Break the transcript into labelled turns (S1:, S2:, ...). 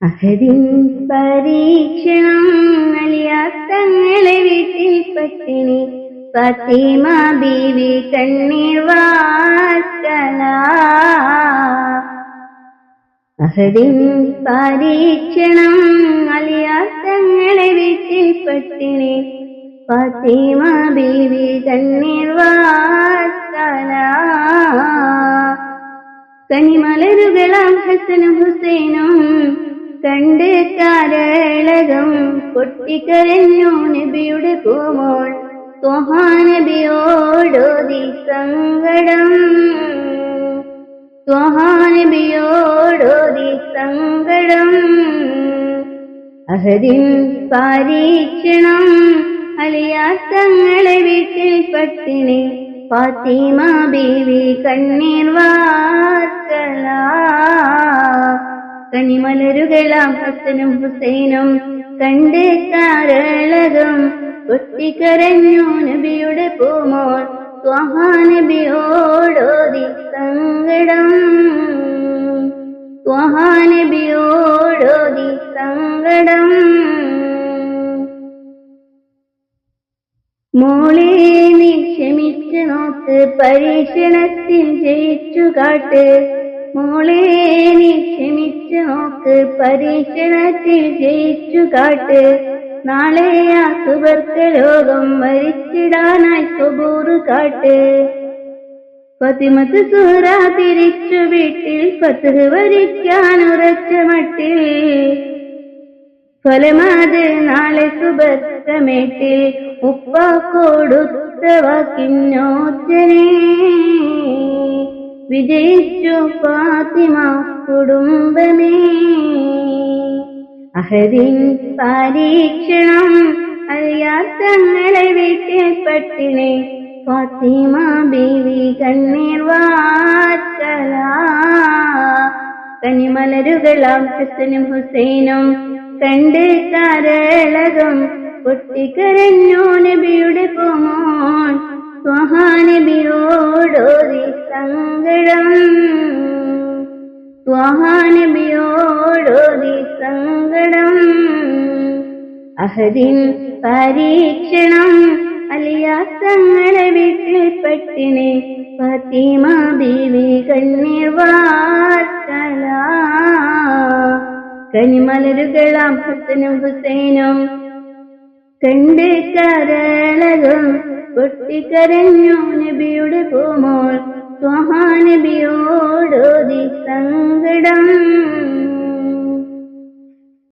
S1: അഹദിൻ പരീക്ഷണം അലിയാത്തങ്ങളെ വീട്ടിൽ പട്ടിണി ഫാത്തിമ ബീവി കണ്ണീർ വാർക്കല. അഹദിൻ പരീക്ഷണം അലിയാത്തങ്ങളെ വീട്ടിൽ പട്ടിണി ഫാത്തിമ ബീവി കണ്ണീർ വാർക്കല. കനിമലരുകളാം ഹസനും ഹുസൈനും കണ്ട് കാരളകം പൊട്ടിക്കരഞ്ഞു നബിയുടെ പൂമോൾ ത്വഹാ നബിയോടോതി സങ്കടം. ത്വഹാ നബിയോടോതി സങ്കടം. അഹദിൻ പരീക്ഷണം അലിയാത്തങ്ങളെ വീട്ടിൽ പട്ടിണി ഫാത്തിമ ബീവി കണ്ണീർ വാർക്കല. കനിമലരുകളാം ഹസനും ഹുസൈനും കണ്ട് കാരളകം പൊട്ടിക്കരഞ്ഞു നബിയുടെ പൂമോൾ ത്വഹാ നബിയോടോതി സങ്കടം. ത്വഹാ നബിയോടോതി സങ്കടം. മോളെ നീ ക്ഷമിച്ചു നോക്ക് പരീക്ഷണത്തിൽ ജയിച്ചു കാട്ട്. മോളെ നീ ക്ഷമിച്ചു നോക്ക് പരീക്ഷണത്തിൽ ജയിച്ചു കാട്ട്. നാളെ ആ സുബർക്കലോകം മരിച്ചിടാനായി സുബൂറ് കാട്ട്. ഫാത്തിമത്ത് സുഹ്റ തിരിച്ചു വീട്ടിൽ ഫത്ഹ് വരിക്കാൻ ഉറച്ച മട്ടിൽ ഫലമാത് നാളെ സുബർക്കമേട്ടിൽ ഉപ്പ കൊടുത്ത വാക്കിന്നോച്ചനെ വിജയിച്ചു ഫാത്തിമ കുടുംബമേ. അഹദിൻ പരീക്ഷണം അലിയാത്തങ്ങളെ വീട്ടിൽ പട്ടിണി ഫാത്തിമ ബീവി കണ്ണീർ വാർക്കല. കനിമലരുകളാം ഹസനും ഹുസൈനും കണ്ട് കാരളകം പൊട്ടിക്കരഞ്ഞു നബിയുടെ പൂമോൻ ത്വഹാ നബിയോടോതി സങ്കടം. ത്വഹാ നബിയോടോതി സങ്കടം. അഹദിൻ പരീക്ഷണം അലിയാത്തങ്ങളെ വീട്ടിൽ പട്ടിണി ഫാത്തിമ ബീവി കണ്ണീർ വാർക്കല. കനിമലരുകളാം ഹസനും ഹുസൈനും കണ്ട് കരളകം പൊട്ടിക്കരഞ്ഞു നബിയുടെ പൂമോൾ ത്വഹാ നബിയോടോതി സങ്കടം.